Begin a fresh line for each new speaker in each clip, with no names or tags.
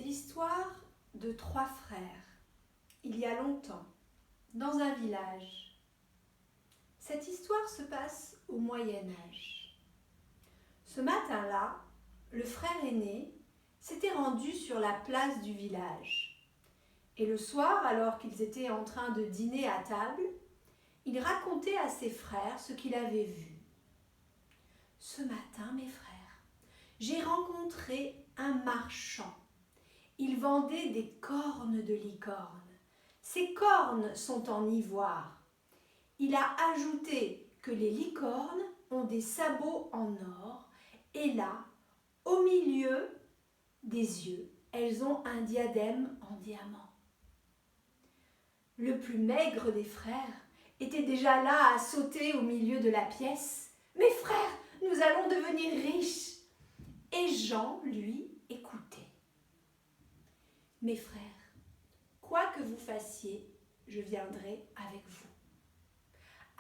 l'histoire de 3 frères, il y a longtemps, dans un village. Cette histoire se passe au Moyen-Âge. Ce matin-là, le frère aîné s'était rendu sur la place du village. Et le soir, alors qu'ils étaient en train de dîner à table, il racontait à ses frères ce qu'il avait vu. « Ce matin, mes frères, j'ai rencontré un marchand. Il vendait des cornes de licorne. Ces cornes sont en ivoire. Il a ajouté que les licornes ont des sabots en or et là, au milieu des yeux, elles ont un diadème en diamant. » Le plus maigre des frères était déjà là à sauter au milieu de la pièce. « Mes frères, nous allons devenir riches !» Et Jean, lui, écoutait. « Mes frères, quoi que vous fassiez, je viendrai avec vous. »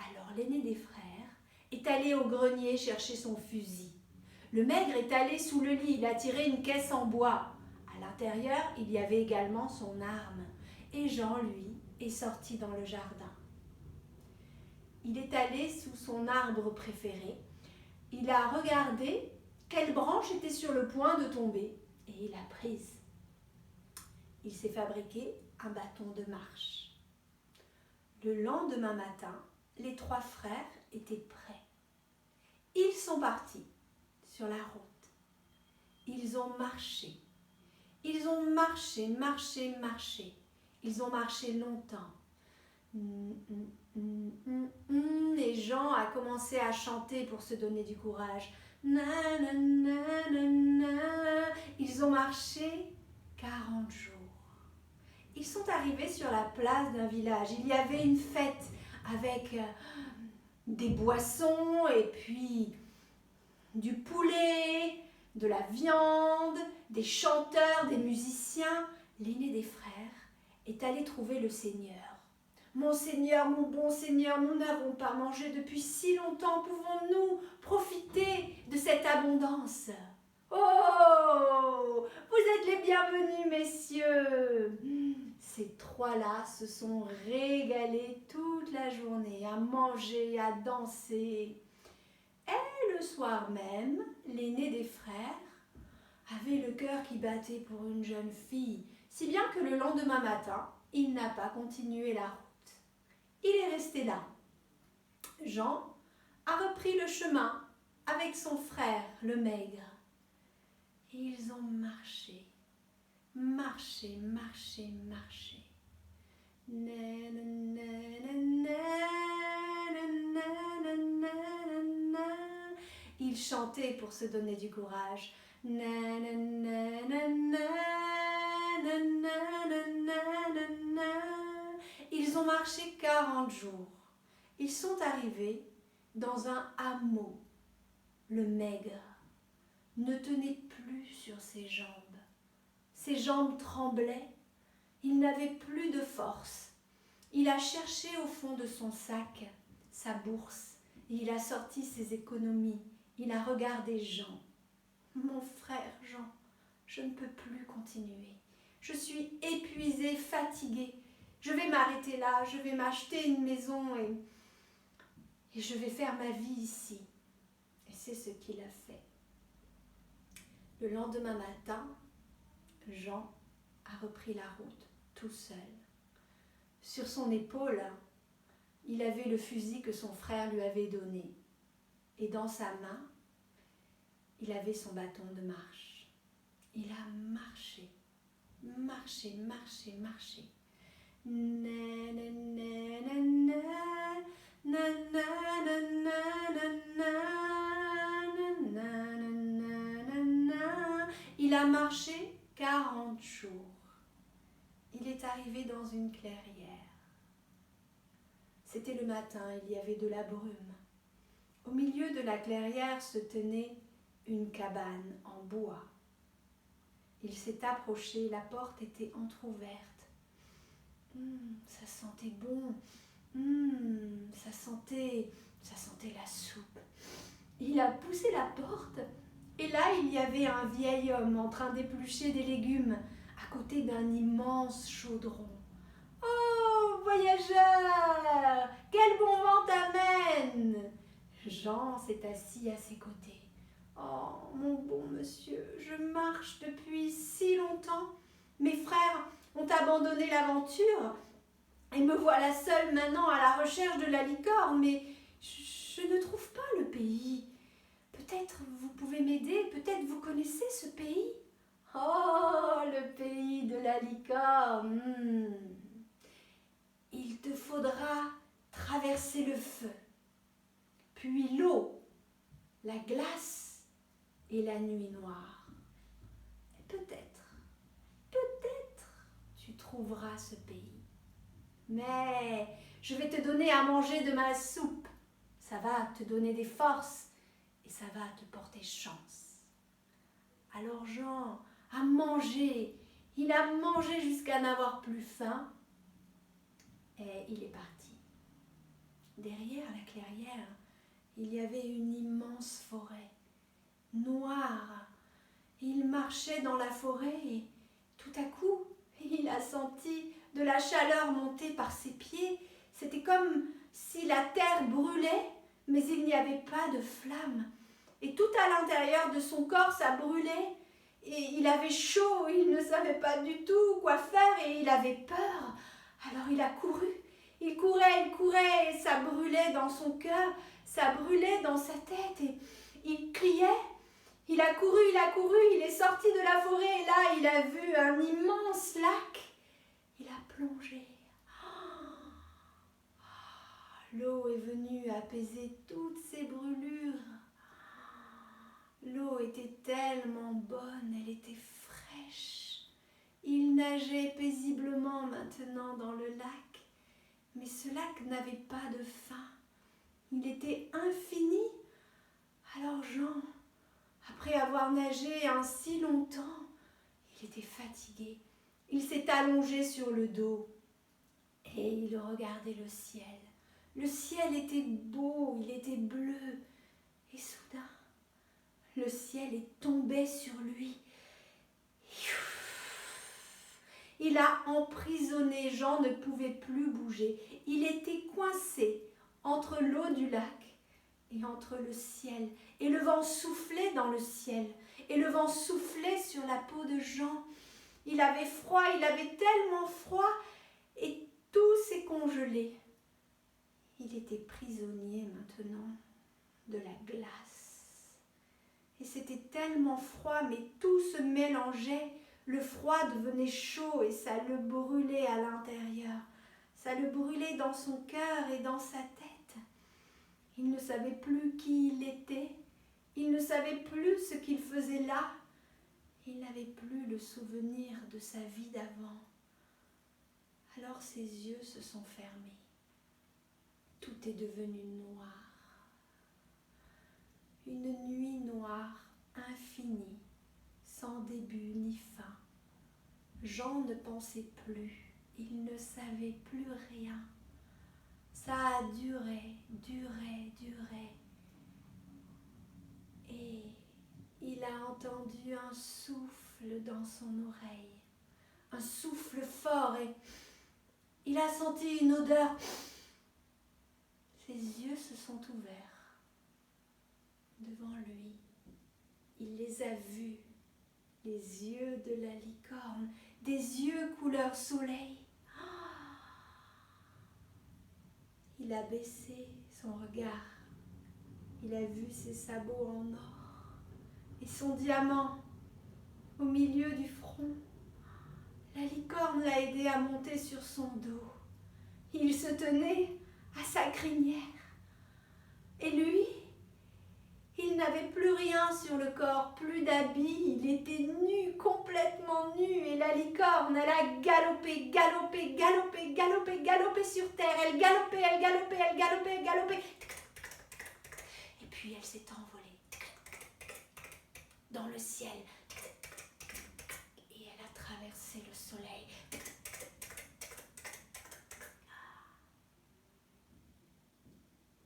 Alors l'aîné des frères est allé au grenier chercher son fusil. Le maigre est allé sous le lit, il a tiré une caisse en bois. À l'intérieur, il y avait également son arme. Et Jean, lui, est sorti dans le jardin. Il est allé sous son arbre préféré. Il a regardé quelle branche était sur le point de tomber et il l'a prise. Il s'est fabriqué un bâton de marche. Le lendemain matin, les 3 frères étaient prêts. Ils sont partis sur la route. Ils ont marché. Ils ont marché. Ils ont marché longtemps. Et Jean a commencé à chanter pour se donner du courage. Na, na, na, na, na. Ils ont marché 40 jours. Ils sont arrivés sur la place d'un village. Il y avait une fête avec des boissons et puis du poulet, de la viande, des chanteurs, des musiciens. L'aîné des frères est allé trouver le Seigneur. « Mon Seigneur, mon bon Seigneur, nous n'avons pas mangé depuis si longtemps. Pouvons-nous profiter de cette abondance ?»« Oh, vous êtes les bienvenus, messieurs !» Ces 3-là se sont régalés toute la journée à manger, à danser. Et le soir même, l'aîné des frères avait le cœur qui battait pour une jeune fille, si bien que le lendemain matin, il n'a pas continué la route. Il est resté là. Jean a repris le chemin avec son frère, le maigre. Et ils ont marché. Ils chantaient pour se donner du courage. Ils ont marché 40 jours. Ils sont arrivés dans un hameau. Le maigre ne tenait plus sur ses jambes. Ses jambes tremblaient. Il n'avait plus de force. Il a cherché au fond de son sac sa bourse et il a sorti ses économies. Il a regardé Jean. « Mon frère Jean, je ne peux plus continuer. Je suis épuisée, fatiguée. Je vais m'arrêter là, je vais m'acheter une maison et je vais faire ma vie ici. » Et c'est ce qu'il a fait. Le lendemain matin, Jean a repris la route tout seul. Sur son épaule, il avait le fusil que son frère lui avait donné. Et dans sa main, il avait son bâton de marche. Il a marché. Il a marché 40 jours. Il est arrivé dans une clairière. C'était le matin, il y avait de la brume. Au milieu de la clairière se tenait une cabane en bois. Il s'est approché, la porte était entr'ouverte. Ça sentait bon, ça sentait la soupe. Il a poussé la porte et là il y avait un vieil homme en train d'éplucher des légumes à à côté d'un immense chaudron. « Oh, voyageur, quel bon vent t'amène !» Jean s'est assis à ses côtés. « Oh, mon bon monsieur, je marche depuis si longtemps. Mes frères ont abandonné l'aventure et me voilà seule maintenant à la recherche de la licorne, mais je ne trouve pas le pays. Peut-être vous pouvez m'aider, peut-être vous connaissez ce pays. » « Oh, le pays de la licorne. Il te faudra traverser le feu, puis l'eau, la glace et la nuit noire. Et peut-être, tu trouveras ce pays. Mais je vais te donner à manger de ma soupe. Ça va te donner des forces et ça va te porter chance. » Alors Jean a mangé, il a mangé jusqu'à n'avoir plus faim et il est parti. Derrière la clairière, il y avait une immense forêt, noire. Il marchait dans la forêt et tout à coup, il a senti de la chaleur monter par ses pieds. C'était comme si la terre brûlait, mais il n'y avait pas de flamme. Et tout à l'intérieur de son corps, ça brûlait. Et il avait chaud, il ne savait pas du tout quoi faire et il avait peur. Alors il a couru. Il courait, et ça brûlait dans son cœur, ça brûlait dans sa tête et il criait. Il a couru, il est sorti de la forêt et là il a vu un immense lac. Il a plongé. L'eau est venue apaiser toutes ses brûlures. L'eau était tellement bonne, elle était fraîche. Il nageait paisiblement maintenant dans le lac, mais ce lac n'avait pas de fin. Il était infini. Alors Jean, après avoir nagé ainsi longtemps, il était fatigué. Il s'est allongé sur le dos et il regardait le ciel. Le ciel était beau, il était bleu et soudain, le ciel est tombé sur lui. Il a emprisonné, Jean ne pouvait plus bouger. Il était coincé entre l'eau du lac et entre le ciel. Et le vent soufflait dans le ciel. Et le vent soufflait sur la peau de Jean. Il avait froid, il avait tellement froid et tout s'est congelé. Il était prisonnier maintenant de la glace. Et c'était tellement froid, mais tout se mélangeait. Le froid devenait chaud et ça le brûlait à l'intérieur. Ça le brûlait dans son cœur et dans sa tête. Il ne savait plus qui il était. Il ne savait plus ce qu'il faisait là. Il n'avait plus le souvenir de sa vie d'avant. Alors ses yeux se sont fermés. Tout est devenu noir. Une nuit noire, infinie, sans début ni fin. Jean ne pensait plus, il ne savait plus rien. Ça a duré. Et il a entendu un souffle dans son oreille, un souffle fort et il a senti une odeur. Ses yeux se sont ouverts devant lui. Il les a vus, les yeux de la licorne, des yeux couleur soleil. Il a baissé son regard. Il a vu ses sabots en or et son diamant au milieu du front. La licorne l'a aidé à monter sur son dos. Il se tenait à sa crinière. Et lui, il n'avait plus rien sur le corps, plus d'habits, il était nu, complètement nu. Et la licorne, elle a galopé sur terre. Elle galopait. Et puis elle s'est envolée dans le ciel. Et elle a traversé le soleil.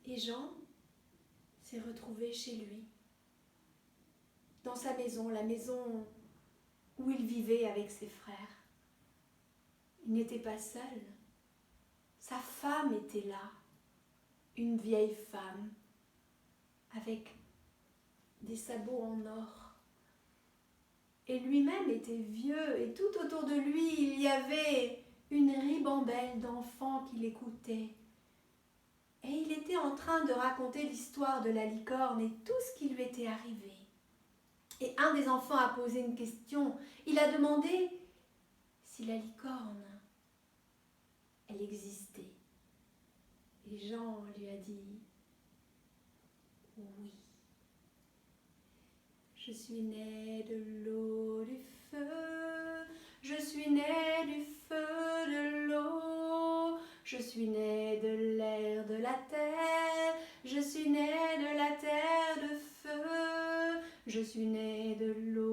Et Jean s'est retrouvé chez lui, dans sa maison, la maison où il vivait avec ses frères. Il n'était pas seul. Sa femme était là, une vieille femme, avec des sabots en or. Et lui-même était vieux, et tout autour de lui, il y avait une ribambelle d'enfants qui l'écoutaient. Et il était en train de raconter l'histoire de la licorne et tout ce qui lui était arrivé. Et un des enfants a posé une question. Il a demandé si la licorne, elle existait. Et Jean lui a dit oui. Je suis né de l'eau, du feu. Je suis né du feu, de l'eau. Je suis né de l'air, de la terre. Je suis né de la terre, de feu. Je suis né de l'eau.